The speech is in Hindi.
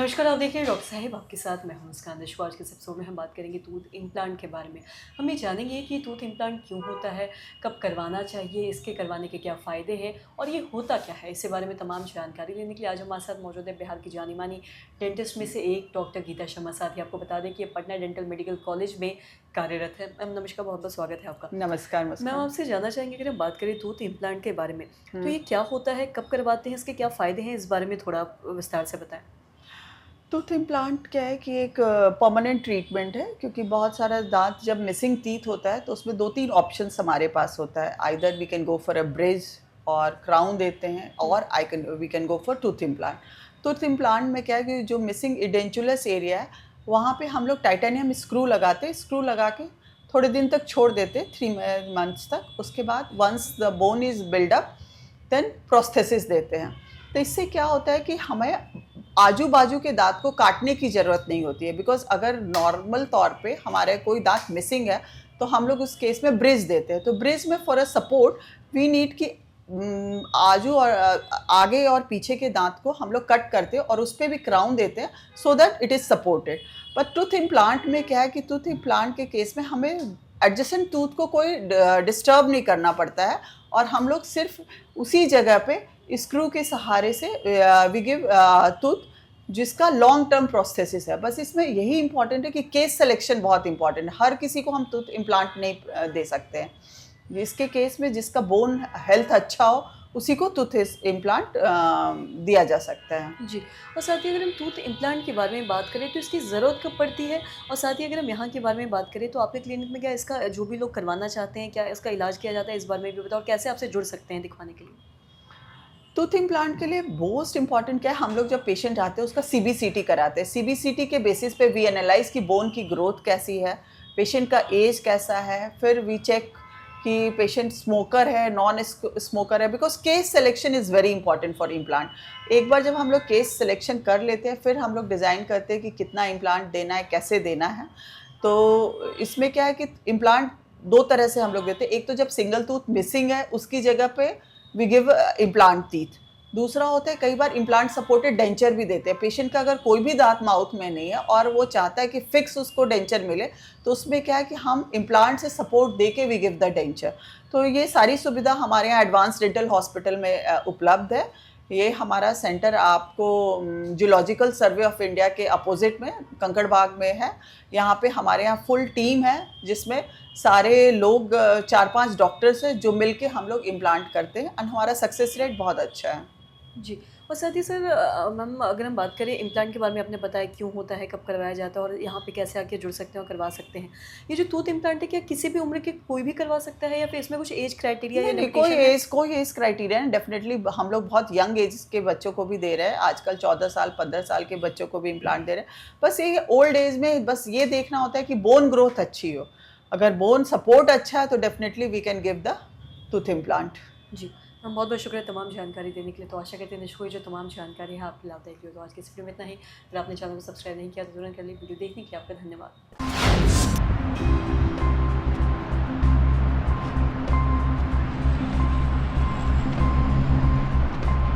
नमस्कार, आप देख रहे हैं डॉक्टर साहिब आपके साथ। मैं हूं मुस्कान दिशवा। आज के इस एपिसोड में हम बात करेंगे टूथ इम्प्लांट के बारे में। हम ये जानेंगे कि टूथ इम्प्लांट क्यों होता है, कब करवाना चाहिए, इसके करवाने के क्या फ़ायदे हैं और ये होता क्या है। इसके बारे में तमाम जानकारी लेने के लिए आज हमारे साथ मौजूद है बिहार की जानी मानी डेंटिस्ट में से एक डॉक्टर गीता शर्मा। साथ ही आपको बता दें कि ये पटना डेंटल मेडिकल कॉलेज में कार्यरत है। मैम नमस्कार, बहुत बहुत स्वागत है आपका। नमस्कार मैम मुस्कान। आपसे जानना चाहेंगे, अगर हम बात करें टूथ इम्प्लांट के बारे में, तो हुँ। ये क्या होता है, कब करवाते हैं, इसके क्या फ़ायदे हैं, इस बारे में थोड़ा विस्तार से बताएं। टूथ इम्प्लांट क्या है कि एक परमानेंट ट्रीटमेंट है, क्योंकि बहुत सारा दाँत जब मिसिंग टीथ होता है तो उसमें 2-3 ऑप्शंस हमारे पास होता है। Either we can go for a bridge और क्राउन देते हैं, और we can go for tooth implant. Tooth implant में क्या है कि जो मिसिंग एडेंचुलस एरिया है, वहाँ पे हम लोग टाइटेनियम स्क्रू लगाते हैं। स्क्रू लगा के थोड़े दिन तक छोड़ देते हैं, 3 मंथ्स तक। उसके बाद once the bone is build up, then prosthesis देते हैं। तो इससे क्या होता है कि हमें आजू बाजू के दांत को काटने की ज़रूरत नहीं होती है, बिकॉज अगर नॉर्मल तौर पे हमारे कोई दांत मिसिंग है तो हम लोग उस केस में ब्रिज देते हैं। तो ब्रिज में for a support we need कि आजू और आगे और पीछे के दांत को हम लोग कट करते हैं और उस पर भी क्राउन देते हैं, so that it is supported. But tooth implant में क्या है कि टूथ इम्प्लांट के केस में हमें एडजेसेंट टूथ को कोई डिस्टर्ब नहीं करना पड़ता है, और हम लोग सिर्फ उसी जगह पे स्क्रू के सहारे से वी गिव टूथ, जिसका लॉन्ग टर्म प्रोस्थेसिस है। बस इसमें यही इंपॉर्टेंट है कि केस सिलेक्शन बहुत इंपॉर्टेंट है। हर किसी को हम टूथ इम्प्लांट नहीं दे सकते हैं। इसके केस में जिसका बोन हेल्थ अच्छा हो उसी को टूथ इम्प्लांट दिया जा सकता है। जी। और साथ ही अगर हम टूथ इम्प्लांट के बारे में बात करें तो इसकी ज़रूरत कब पड़ती है? और साथ ही अगर हम यहाँ के बारे में बात करें तो आपके क्लिनिक में क्या इसका जो भी लोग करवाना चाहते हैं, क्या इसका इलाज किया जाता है, इस बारे में भी बताओ, और कैसे आपसे जुड़ सकते हैं दिखवाने के लिए? टूथ इम्प्लांट के लिए मोस्ट इंपॉर्टेंट क्या है, हम लोग जब पेशेंट आते हैं उसका सीबीसीटी कराते हैं। सीबीसीटी के बेसिस पे वी एनालाइज कि बोन की ग्रोथ कैसी है, पेशेंट का एज कैसा है, फिर वी चेक कि पेशेंट स्मोकर है, नॉन स्मोकर है, because case selection is very important for implant. एक बार जब हम लोग केस सिलेक्शन कर लेते हैं, फिर हम लोग डिज़ाइन करते हैं कि कितना इम्प्लांट देना है, कैसे देना है। तो इसमें क्या है कि इम्प्लांट दो तरह से हम लोग देते हैं। एक तो जब सिंगल टूथ मिसिंग है उसकी जगह पे वी गिव इम्प्लांट टीथ। दूसरा होता है कई बार इम्प्लांट सपोर्टेड डेंचर भी देते हैं। पेशेंट का अगर कोई भी दांत माउथ में नहीं है और वो चाहता है कि फिक्स उसको डेंचर मिले, तो उसमें क्या है कि हम इम्प्लांट से सपोर्ट दे के वी गिव द डेंचर। तो ये सारी सुविधा हमारे यहाँ एडवांस डेंटल हॉस्पिटल में उपलब्ध है। ये हमारा सेंटर आपको जूलॉजिकल सर्वे ऑफ इंडिया के अपोजिट में कंकड़ बाग में है। यहाँ पे हमारे यहाँ फुल टीम है, जिसमें सारे लोग 4-5 डॉक्टर्स हैं जो मिलके हम लोग इम्प्लांट करते हैं, और हमारा सक्सेस रेट बहुत अच्छा है। जी। और साथ ही सर मैम अगर हम बात करें इम्प्लांट के बारे में, आपने बताया क्यों होता है, कब करवाया जाता है और यहाँ पे कैसे आके जुड़ सकते हैं और करवा सकते हैं। ये जो टूथ इम्प्लांट है, क्या किसी भी उम्र के कोई भी करवा सकता है या फिर इसमें कुछ एज क्राइटेरिया या नहीं नहीं, लिमिटेशन है? कोई एज क्राइटेरिया नहीं। डेफिनेटली हम लोग बहुत यंग एज के बच्चों को भी दे रहे हैं। आजकल 14 साल 15 साल के बच्चों को भी इम्प्लांट दे रहे हैं। बस ये ओल्ड एज में बस ये देखना होता है कि बोन ग्रोथ अच्छी हो। अगर बोन सपोर्ट अच्छा है तो definitely we can give the tooth implant. जी। मैम बहुत बहुत शुक्रिया तमाम जानकारी देने के लिए। तो आशा करते हैं निश्चय जो तमाम जानकारी है आपकी लाभदायक हुई। तो आज की इस वीडियो में इतना ही। अगर आपने चैनल को सब्सक्राइब नहीं किया तो तुरंत कर ली। वीडियो देखने के लिए आपका धन्यवाद।